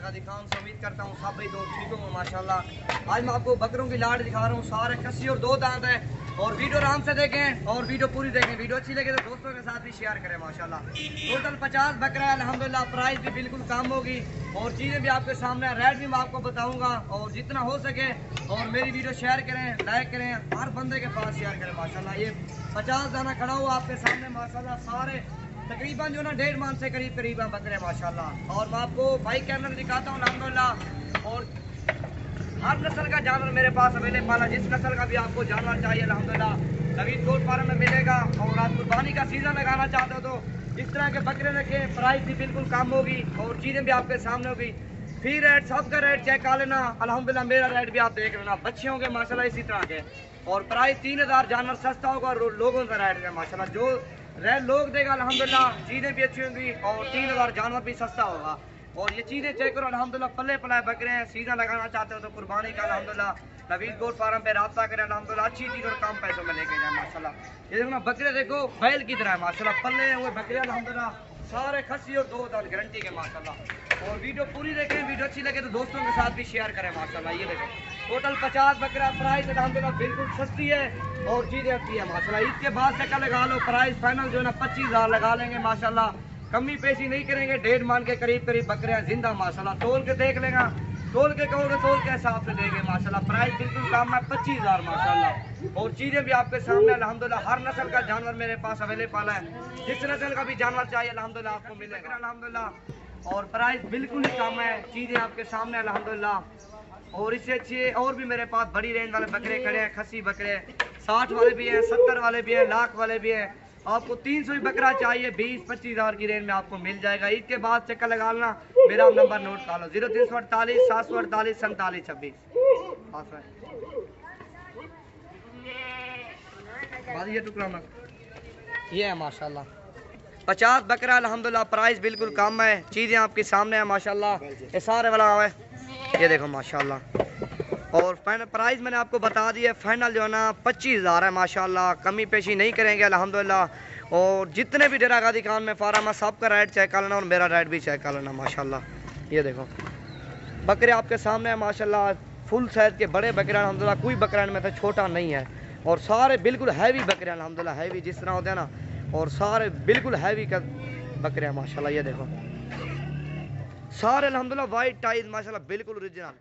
गादी खान से उम्मीद करता हूँ सब भाई दोस्त ठीक होंगे माशाल्लाह। आज मैं आपको बकरों की लाड़ दिखा रहा हूँ, सारे कस्सी और 2 दांत है। और वीडियो आराम से देखें और वीडियो पूरी देखें। वीडियो अच्छी लगे तो दोस्तों के साथ भी शेयर करें माशाल्लाह। टोटल 50 बकरा है अल्हम्दुलिल्लाह। प्राइस भी बिल्कुल कम होगी और चीज़ें भी आपके सामने, रेट भी मैं आपको बताऊंगा। और जितना हो सके और मेरी वीडियो शेयर करें, लाइक करें, हर बंदे के पास शेयर करें माशाल्लाह। ये 50 दाना खड़ा हुआ आपके सामने माशाल्लाह। सारे तकरीबन जो ना 1.5 मन से करीब है बकरे माशाल्लाह। और मैं आपको बाइक कैमरा दिखाता हूँ अल्हम्दुलिल्लाह। और हर नस्ल का जानवर मेरे पास अवेलेबल है, जिस नस्ल का भी आपको जानवर चाहिए अल्हम्दुलिल्लाह नवीद गोट फार्म में मिलेगा। और आप कुर्बानी का सीजन लगाना चाहते हो तो इस तरह के बकरे रखें, प्राइस भी बिल्कुल कम होगी और चीज़ें भी आपके सामने होगी। फी रेट सबका रेट चेक कर लेना अल्हम्दुलिल्लाह। मेरा रेट भी आप देख लेना, बच्चे होंगे माशाल्लाह इसी तरह के। और प्राइस 3000 जानवर सस्ता होगा और लोगों का रेट है माशाल्लाह। जो रेट लोग देगा अल्हम्दुलिल्लाह, चीज़ें भी अच्छी होंगी और 3000 जानवर भी सस्ता होगा। और ये चीज़ें चेक करो अल्हम्दुलिल्लाह, पल्ले पलाए बकरे हैं। सीजन लगाना चाहते हो तो कुर्बानी का अल्हम्दुलिल्लाह नवीद गोट फार्म पे राब्ता करें अल्हम्दुलिल्लाह। अच्छी चीज़ और कम पैसों में लेके जाए माशाल्लाह। ये देखो ना बकरे, देखो बैल की तरह है माशाल्लाह। पल्ले हुए बकरे अल्हम्दुलिल्लाह, सारे खस्सी और 2 दांत गारंटी के माशाल्लाह। और वीडियो पूरी देखें, वीडियो अच्छी लगे तो दोस्तों के साथ भी शेयर करें माशाल्लाह। ये देखो टोटल 50 बकरा, प्राइस अल्हम्दुलिल्लाह बिल्कुल सस्ती है और चीज़ें अच्छी है माशाल्लाह। ईद के बाद से लगा लो, प्राइस फाइनल जो है ना 25,000 लगा लेंगे माशाल्लाह। कमी पेशी नहीं करेंगे। 1.5 मन के करीब बकरे हैं जिंदा माशाल्लाह। तोल के देख लेगा, तोल के कहोगे तोल के हिसाब से देंगे माशाल्लाह। प्राइस बिल्कुल कम है 25,000 माशाल्लाह। और चीज़ें भी आपके सामने अल्हम्दुलिल्लाह। हर नस्ल का जानवर मेरे पास अवेलेबल है, जिस नस्ल का भी जानवर चाहिए अल्हम्दुलिल्लाह आपको मिलेगा अल्हम्दुलिल्लाह। और प्राइस बिल्कुल ही कम है, चीज़ें आपके सामने अल्हम्दुलिल्लाह। और इससे अच्छे और भी मेरे पास बड़ी रेंज वाले बकरे खड़े हैं, खस्सी बकरे 60 वाले भी हैं, 70 वाले भी हैं, लाख वाले भी हैं। आपको 300 ही बकरा चाहिए 20-25,000 की रेंज में आपको मिल जाएगा। ईद के बाद चक्कर लगा लेना, मेरा नंबर नोट कर लो 0348 748 47 26। ये टुकड़ा मत, ये है माशाल्लाह 50 बकरा अल्हम्दुलिल्लाह। प्राइस बिल्कुल कम है, चीज़ें आपके सामने है माशाल्लाह। ये सारे वाला है, ये देखो माशाल्लाह। और फाइनल प्राइस मैंने आपको बता दिया, फाइनल जो है ना 25,000 है माशाल्लाह। कमी पेशी नहीं करेंगे अल्हम्दुलिल्लाह। और जितने भी डेरा गादी खान में फार्म है सबका रेट चेक कर लेना और मेरा रेट भी चेक कर लेना माशाल्लाह। ये देखो बकरे आपके सामने है माशाल्लाह। फुल साइज के बड़े बकरे अल्हम्दुलिल्लाह, कोई बकरा इनमें से छोटा नहीं है। और सारे बिल्कुल हैवी बकरे अल्हम्दुलिल्लाह, हैवी जिस तरह होते हैं ना, और सारे बिल्कुल हैवी का बकरे हैं माशाल्लाह। ये देखो सारे अल्हम्दुलिल्लाह वाइट टाइज माशाल्लाह, बिल्कुल ओरिजिनल।